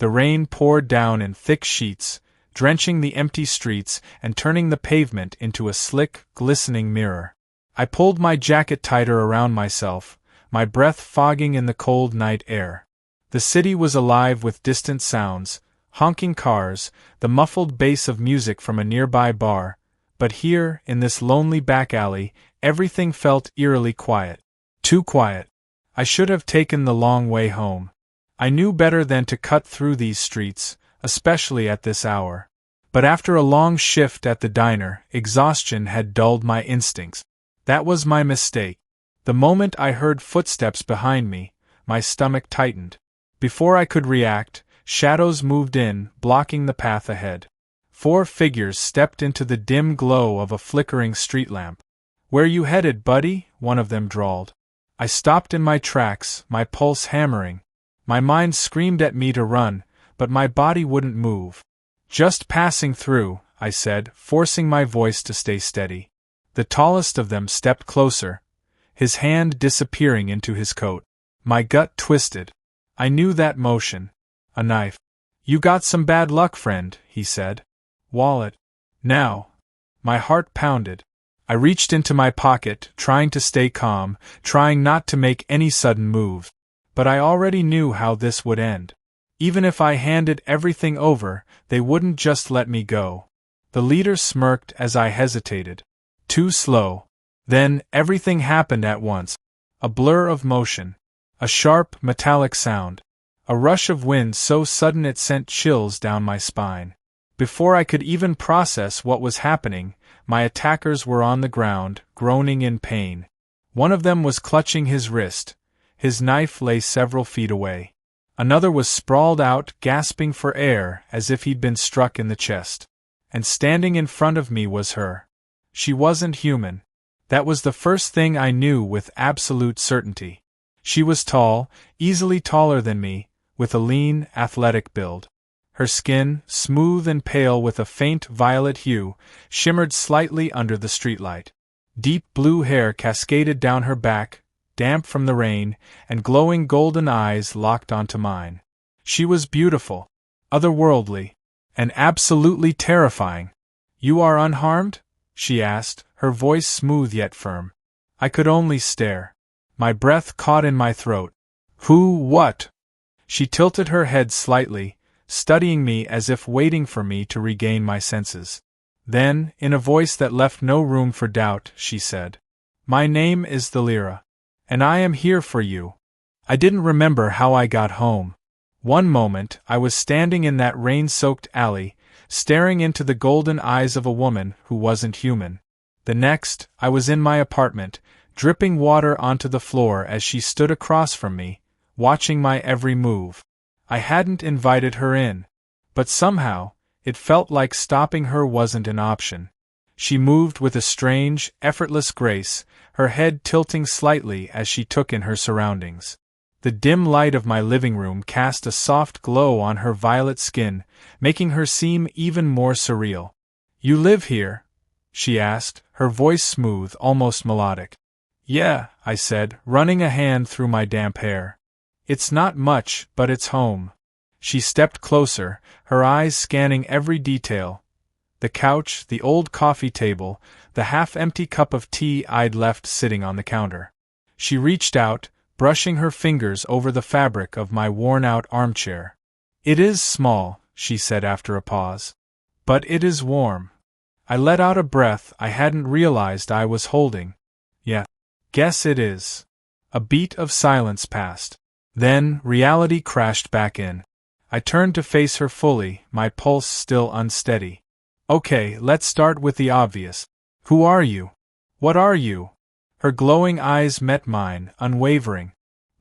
The rain poured down in thick sheets, drenching the empty streets and turning the pavement into a slick, glistening mirror. I pulled my jacket tighter around myself, my breath fogging in the cold night air. The city was alive with distant sounds, honking cars, the muffled bass of music from a nearby bar, but here, in this lonely back alley, everything felt eerily quiet. Too quiet. I should have taken the long way home. I knew better than to cut through these streets, especially at this hour. But after a long shift at the diner, exhaustion had dulled my instincts. That was my mistake. The moment I heard footsteps behind me, my stomach tightened. Before I could react, shadows moved in, blocking the path ahead. 4 figures stepped into the dim glow of a flickering street lamp. "Where you headed, buddy?" one of them drawled. I stopped in my tracks, my pulse hammering. My mind screamed at me to run, but my body wouldn't move. "Just passing through," I said, forcing my voice to stay steady. The tallest of them stepped closer, his hand disappearing into his coat. My gut twisted. I knew that motion. A knife. "You got some bad luck, friend," he said. "Wallet. Now." My heart pounded. I reached into my pocket, trying to stay calm, trying not to make any sudden move. But I already knew how this would end. Even if I handed everything over, they wouldn't just let me go. The leader smirked as I hesitated. Too slow. Then, everything happened at once. A blur of motion. A sharp, metallic sound. A rush of wind so sudden it sent chills down my spine. Before I could even process what was happening, my attackers were on the ground, groaning in pain. One of them was clutching his wrist. His knife lay several feet away. Another was sprawled out, gasping for air, as if he'd been struck in the chest. And standing in front of me was her. She wasn't human. That was the first thing I knew with absolute certainty. She was tall, easily taller than me, with a lean, athletic build. Her skin, smooth and pale with a faint violet hue, shimmered slightly under the streetlight. Deep blue hair cascaded down her back, damp from the rain, and glowing golden eyes locked onto mine. She was beautiful, otherworldly, and absolutely terrifying. "You are unharmed?" she asked, her voice smooth yet firm. I could only stare. My breath caught in my throat. What?" She tilted her head slightly, studying me as if waiting for me to regain my senses. Then, in a voice that left no room for doubt, she said, "My name is Thalira, and I am here for you." I didn't remember how I got home. One moment, I was standing in that rain-soaked alley, staring into the golden eyes of a woman who wasn't human. The next, I was in my apartment, dripping water onto the floor as she stood across from me, watching my every move. I hadn't invited her in, but somehow, it felt like stopping her wasn't an option. She moved with a strange, effortless grace, her head tilting slightly as she took in her surroundings. The dim light of my living room cast a soft glow on her violet skin, making her seem even more surreal. "You live here?" she asked, her voice smooth, almost melodic. "Yeah," I said, running a hand through my damp hair. "It's not much, but it's home." She stepped closer, her eyes scanning every detail. The couch, the old coffee table, the half-empty cup of tea I'd left sitting on the counter. She reached out, brushing her fingers over the fabric of my worn-out armchair. "It is small," she said after a pause. "But it is warm." I let out a breath I hadn't realized I was holding. "Yeah. Guess it is." A beat of silence passed. Then, reality crashed back in. I turned to face her fully, my pulse still unsteady. "Okay, let's start with the obvious. Who are you? What are you?" Her glowing eyes met mine, unwavering.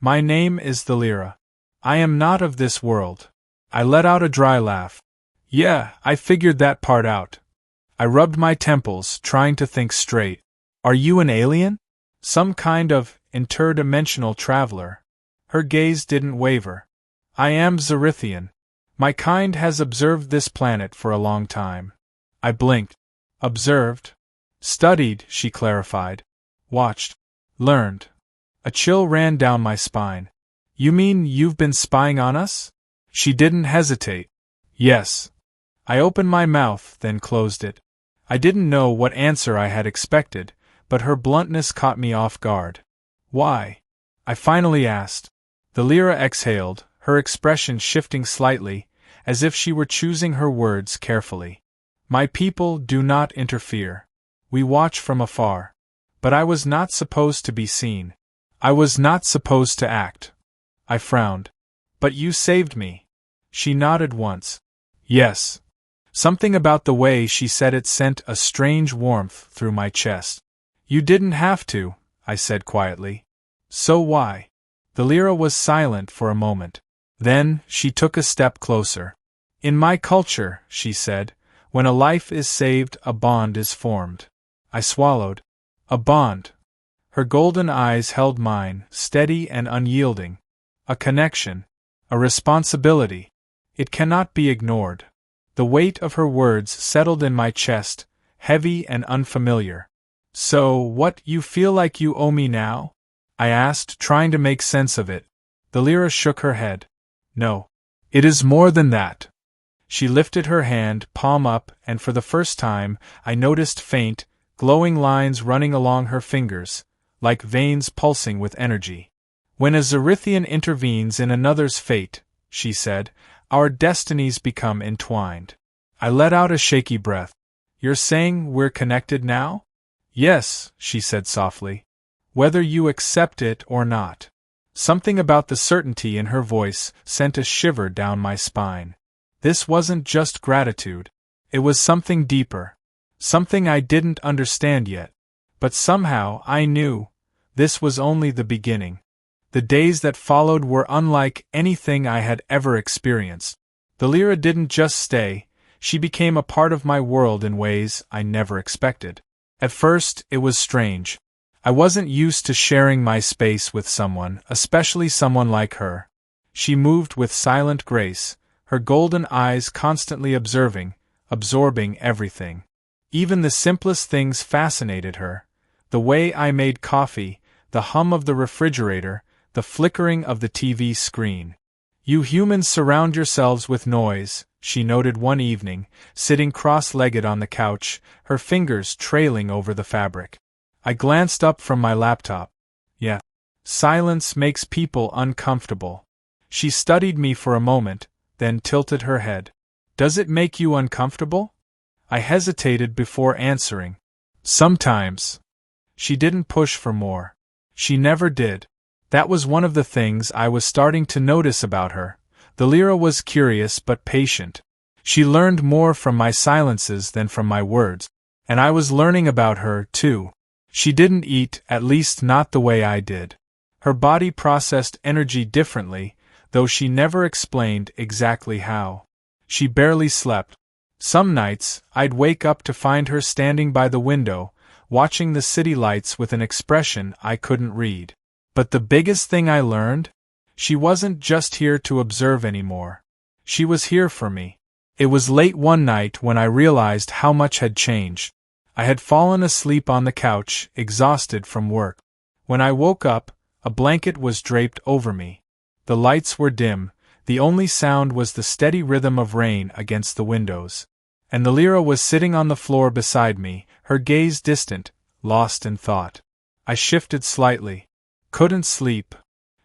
"My name is Thalira. I am not of this world." I let out a dry laugh. "Yeah, I figured that part out." I rubbed my temples, trying to think straight. "Are you an alien? Some kind of interdimensional traveler?" Her gaze didn't waver. "I am Zerithian. My kind has observed this planet for a long time." I blinked. "Observed?" "Studied," she clarified. "Watched. Learned." A chill ran down my spine. "You mean you've been spying on us?" She didn't hesitate. Yes. I opened my mouth, then closed it. I didn't know what answer I had expected, but her bluntness caught me off guard. Why? I finally asked. The Lyra exhaled, her expression shifting slightly, as if she were choosing her words carefully. My people do not interfere. We watch from afar. But I was not supposed to be seen. I was not supposed to act. I frowned. But you saved me. She nodded once. Yes. Something about the way she said it sent a strange warmth through my chest. You didn't have to, I said quietly. So why? The Lyra was silent for a moment. Then, she took a step closer. In my culture, she said, when a life is saved, a bond is formed. I swallowed. A bond. Her golden eyes held mine, steady and unyielding. A connection. A responsibility. It cannot be ignored. The weight of her words settled in my chest, heavy and unfamiliar. So, what, you feel like you owe me now? I asked, trying to make sense of it. The Lyra shook her head. No. It is more than that. She lifted her hand, palm up, and for the first time, I noticed faint, glowing lines running along her fingers, like veins pulsing with energy. When a Zerithian intervenes in another's fate, she said, our destinies become entwined. I let out a shaky breath. You're saying we're connected now? Yes, she said softly. Whether you accept it or not. Something about the certainty in her voice sent a shiver down my spine. This wasn't just gratitude. It was something deeper. Something I didn't understand yet. But somehow I knew. This was only the beginning. The days that followed were unlike anything I had ever experienced. The Lyra didn't just stay, she became a part of my world in ways I never expected. At first, it was strange. I wasn't used to sharing my space with someone, especially someone like her. She moved with silent grace, her golden eyes constantly absorbing everything. Even the simplest things fascinated her. The way I made coffee, the hum of the refrigerator, the flickering of the TV screen. You humans surround yourselves with noise, she noted one evening, sitting cross-legged on the couch, her fingers trailing over the fabric. I glanced up from my laptop. Yeah. Silence makes people uncomfortable. She studied me for a moment, then tilted her head. Does it make you uncomfortable? I hesitated before answering. Sometimes. She didn't push for more. She never did. That was one of the things I was starting to notice about her. The Lyra was curious but patient. She learned more from my silences than from my words. And I was learning about her, too. She didn't eat, at least not the way I did. Her body processed energy differently, though she never explained exactly how. She barely slept. Some nights, I'd wake up to find her standing by the window, watching the city lights with an expression I couldn't read. But the biggest thing I learned? She wasn't just here to observe anymore. She was here for me. It was late one night when I realized how much had changed. I had fallen asleep on the couch, exhausted from work. When I woke up, a blanket was draped over me. The lights were dim, the only sound was the steady rhythm of rain against the windows. And the Lyra was sitting on the floor beside me, her gaze distant, lost in thought. I shifted slightly. Couldn't sleep.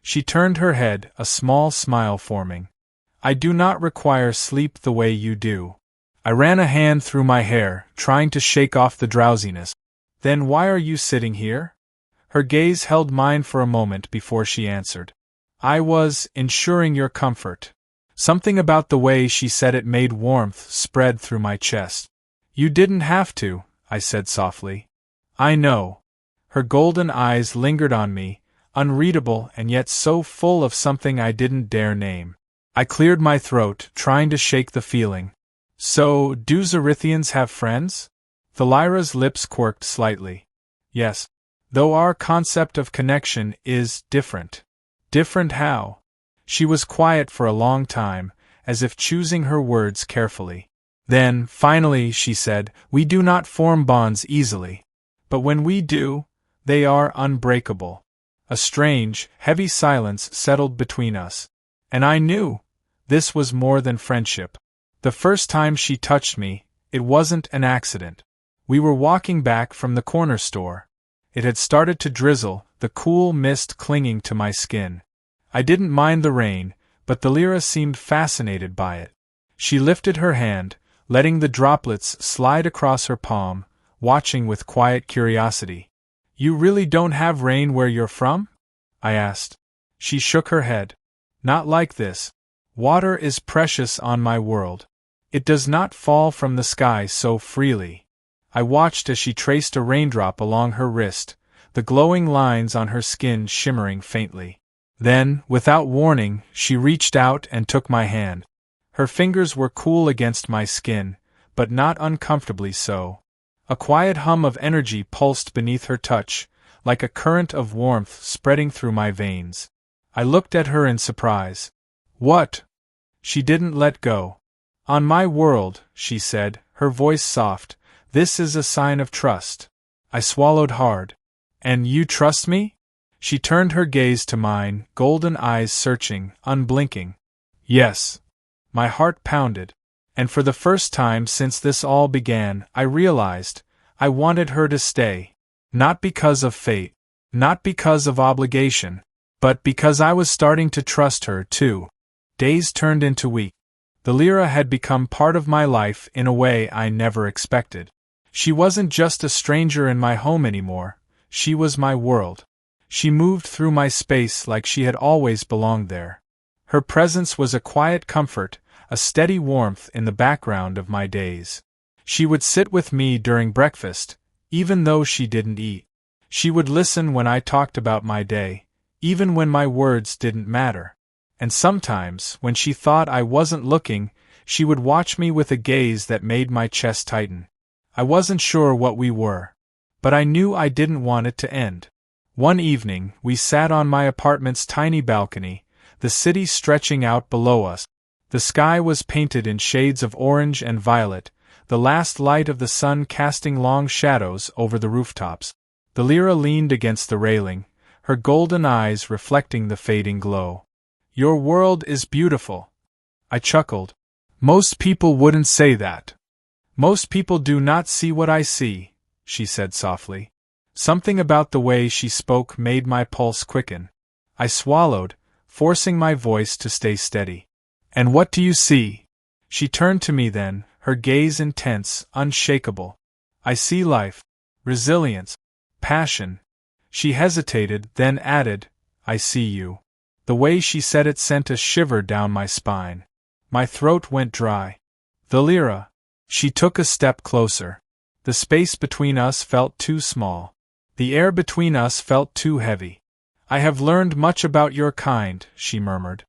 She turned her head, a small smile forming. I do not require sleep the way you do. I ran a hand through my hair, trying to shake off the drowsiness. Then why are you sitting here? Her gaze held mine for a moment before she answered. I was ensuring your comfort. Something about the way she said it made warmth spread through my chest. You didn't have to, I said softly. I know. Her golden eyes lingered on me, unreadable and yet so full of something I didn't dare name. I cleared my throat, trying to shake the feeling. So, do Zerithians have friends? The Lyra's lips quirked slightly. Yes. Though our concept of connection is different. Different how? She was quiet for a long time, as if choosing her words carefully. Then, finally, she said, we do not form bonds easily. But when we do, they are unbreakable. A strange, heavy silence settled between us. And I knew. This was more than friendship. The first time she touched me, it wasn't an accident. We were walking back from the corner store. It had started to drizzle, the cool mist clinging to my skin. I didn't mind the rain, but the Lyra seemed fascinated by it. She lifted her hand, letting the droplets slide across her palm, watching with quiet curiosity. "You really don't have rain where you're from?" I asked. She shook her head. "Not like this. Water is precious on my world. It does not fall from the sky so freely." I watched as she traced a raindrop along her wrist, the glowing lines on her skin shimmering faintly. Then, without warning, she reached out and took my hand. Her fingers were cool against my skin, but not uncomfortably so. A quiet hum of energy pulsed beneath her touch, like a current of warmth spreading through my veins. I looked at her in surprise. "What?" She didn't let go. "On my world," she said, her voice soft, "this is a sign of trust." I swallowed hard. "And you trust me?" She turned her gaze to mine, golden eyes searching, unblinking. "Yes." My heart pounded. And for the first time since this all began, I realized I wanted her to stay. Not because of fate, not because of obligation, but because I was starting to trust her, too. Days turned into weeks. The Lyra had become part of my life in a way I never expected. She wasn't just a stranger in my home anymore, she was my world. She moved through my space like she had always belonged there. Her presence was a quiet comfort, a steady warmth in the background of my days. She would sit with me during breakfast, even though she didn't eat. She would listen when I talked about my day, even when my words didn't matter. And sometimes, when she thought I wasn't looking, she would watch me with a gaze that made my chest tighten. I wasn't sure what we were, but I knew I didn't want it to end. One evening, we sat on my apartment's tiny balcony, the city stretching out below us. The sky was painted in shades of orange and violet, the last light of the sun casting long shadows over the rooftops. The Lyra leaned against the railing, her golden eyes reflecting the fading glow. "Your world is beautiful." I chuckled. "Most people wouldn't say that." "Most people do not see what I see," she said softly. Something about the way she spoke made my pulse quicken. I swallowed, forcing my voice to stay steady. "And what do you see?" She turned to me then, her gaze intense, unshakable. "I see life, resilience, passion." She hesitated, then added, "I see you." The way she said it sent a shiver down my spine. My throat went dry. "The Lyra." She took a step closer. The space between us felt too small. The air between us felt too heavy. "I have learned much about your kind," she murmured.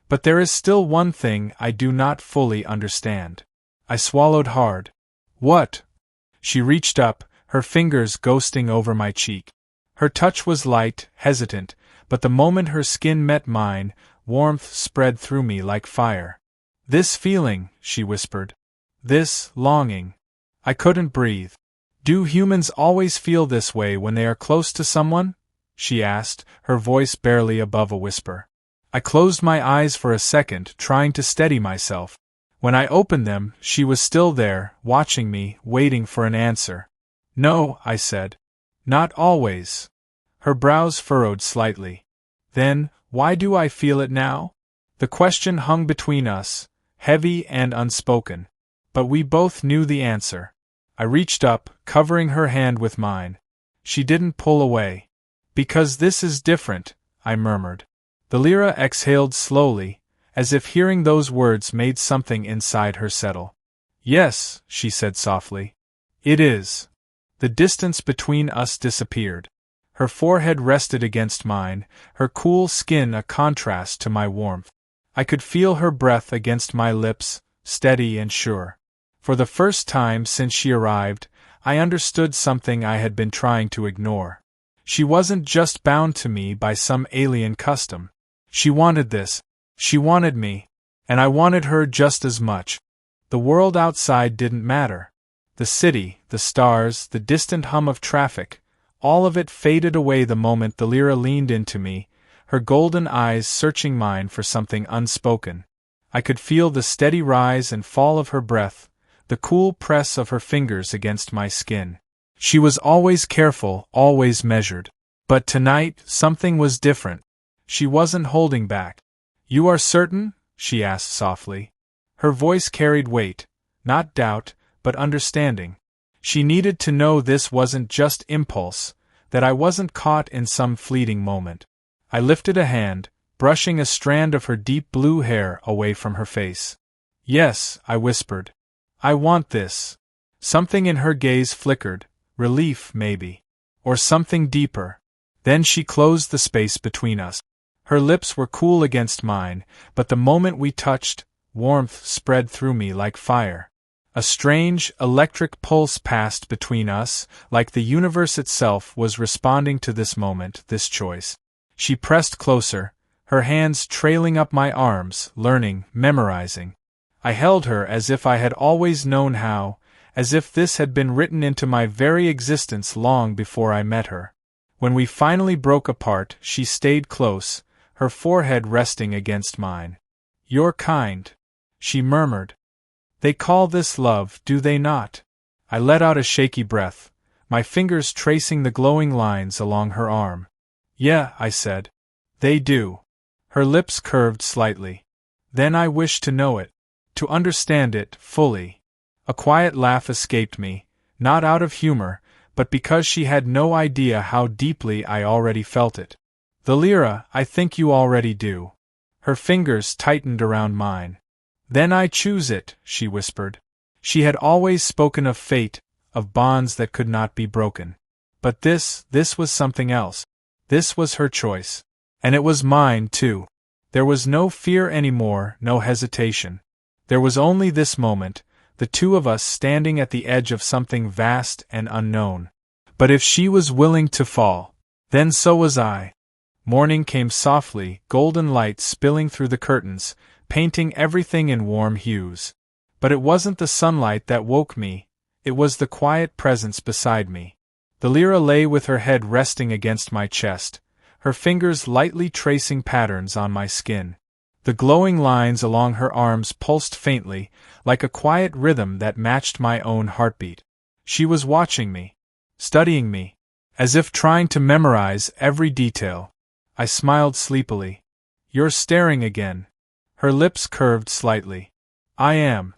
"But there is still one thing I do not fully understand." I swallowed hard. "What?" She reached up, her fingers ghosting over my cheek. Her touch was light, hesitant, but the moment her skin met mine, warmth spread through me like fire. "This feeling," she whispered. "This longing." I couldn't breathe. "Do humans always feel this way when they are close to someone?" she asked, her voice barely above a whisper. I closed my eyes for a second, trying to steady myself. When I opened them, she was still there, watching me, waiting for an answer. "No," I said. "Not always." Her brows furrowed slightly. "Then, why do I feel it now?" The question hung between us, heavy and unspoken. But we both knew the answer. I reached up, covering her hand with mine. She didn't pull away. "Because this is different," I murmured. The Lyra exhaled slowly, as if hearing those words made something inside her settle. "Yes," she said softly. "It is." The distance between us disappeared. Her forehead rested against mine, her cool skin a contrast to my warmth. I could feel her breath against my lips, steady and sure. For the first time since she arrived, I understood something I had been trying to ignore. She wasn't just bound to me by some alien custom. She wanted this. She wanted me. And I wanted her just as much. The world outside didn't matter. The city, the stars, the distant hum of traffic, all of it faded away the moment the Lyra leaned into me, her golden eyes searching mine for something unspoken. I could feel the steady rise and fall of her breath, the cool press of her fingers against my skin. She was always careful, always measured. But tonight, something was different. She wasn't holding back. "You are certain?" she asked softly. Her voice carried weight, not doubt, but understanding. She needed to know this wasn't just impulse, that I wasn't caught in some fleeting moment. I lifted a hand, brushing a strand of her deep blue hair away from her face. "Yes," I whispered. "I want this." Something in her gaze flickered, relief maybe, or something deeper. Then she closed the space between us. Her lips were cool against mine, but the moment we touched, warmth spread through me like fire. A strange, electric pulse passed between us, like the universe itself was responding to this moment, this choice. She pressed closer, her hands trailing up my arms, learning, memorizing. I held her as if I had always known how, as if this had been written into my very existence long before I met her. When we finally broke apart, she stayed close, her forehead resting against mine. "You're kind," she murmured. "They call this love, do they not?" I let out a shaky breath, my fingers tracing the glowing lines along her arm. "Yeah," I said. "They do." Her lips curved slightly. "Then I wish to know it, to understand it fully." A quiet laugh escaped me, not out of humor, but because she had no idea how deeply I already felt it. "The Lyra, I think you already do." Her fingers tightened around mine. "Then I choose it," she whispered. She had always spoken of fate, of bonds that could not be broken. But this was something else. This was her choice. And it was mine, too. There was no fear anymore, no hesitation. There was only this moment, the two of us standing at the edge of something vast and unknown. But if she was willing to fall, then so was I. Morning came softly, golden light spilling through the curtains, painting everything in warm hues. But it wasn't the sunlight that woke me, it was the quiet presence beside me. The Lyra lay with her head resting against my chest, her fingers lightly tracing patterns on my skin. The glowing lines along her arms pulsed faintly, like a quiet rhythm that matched my own heartbeat. She was watching me, studying me, as if trying to memorize every detail. I smiled sleepily. "You're staring again." Her lips curved slightly. "I am."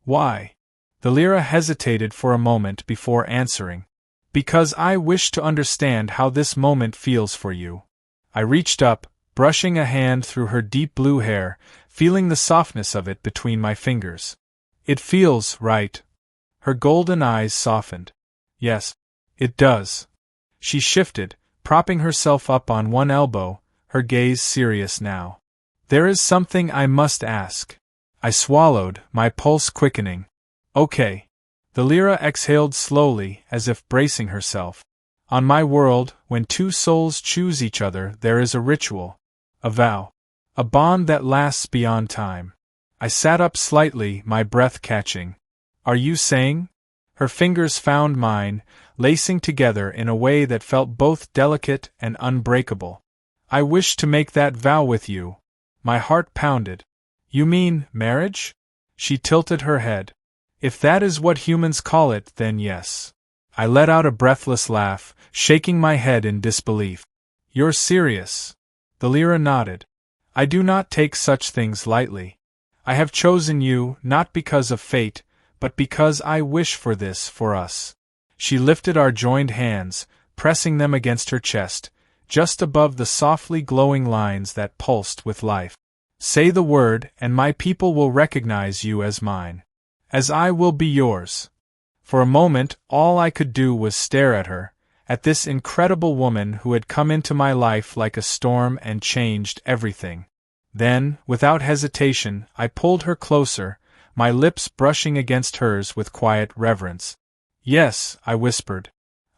"Why?" The Lyra hesitated for a moment before answering. "Because I wish to understand how this moment feels for you." I reached up, brushing a hand through her deep blue hair, feeling the softness of it between my fingers. "It feels right." Her golden eyes softened. "Yes, it does." She shifted, propping herself up on one elbow, her gaze serious now. "There is something I must ask." I swallowed, my pulse quickening. "Okay." The Lyra exhaled slowly, as if bracing herself. "On my world, when two souls choose each other, there is a ritual. A vow. A bond that lasts beyond time." I sat up slightly, my breath catching. "Are you saying?" Her fingers found mine, lacing together in a way that felt both delicate and unbreakable. "I wish to make that vow with you." My heart pounded. "You mean marriage?" She tilted her head. "If that is what humans call it, then yes." I let out a breathless laugh, shaking my head in disbelief. "You're serious?" The Lyra nodded. "I do not take such things lightly. I have chosen you, not because of fate, but because I wish for this for us." She lifted our joined hands, pressing them against her chest, just above the softly glowing lines that pulsed with life. "Say the word, and my people will recognize you as mine. As I will be yours." For a moment, all I could do was stare at her, at this incredible woman who had come into my life like a storm and changed everything. Then, without hesitation, I pulled her closer, my lips brushing against hers with quiet reverence. "Yes," I whispered.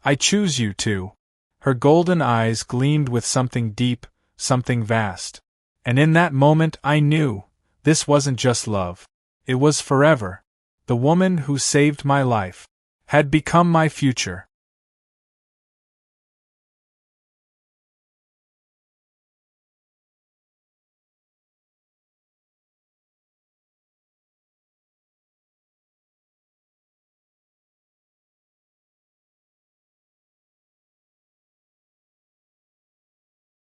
"I choose you too." Her golden eyes gleamed with something deep, something vast. And in that moment I knew, this wasn't just love. It was forever. The woman who saved my life had become my future.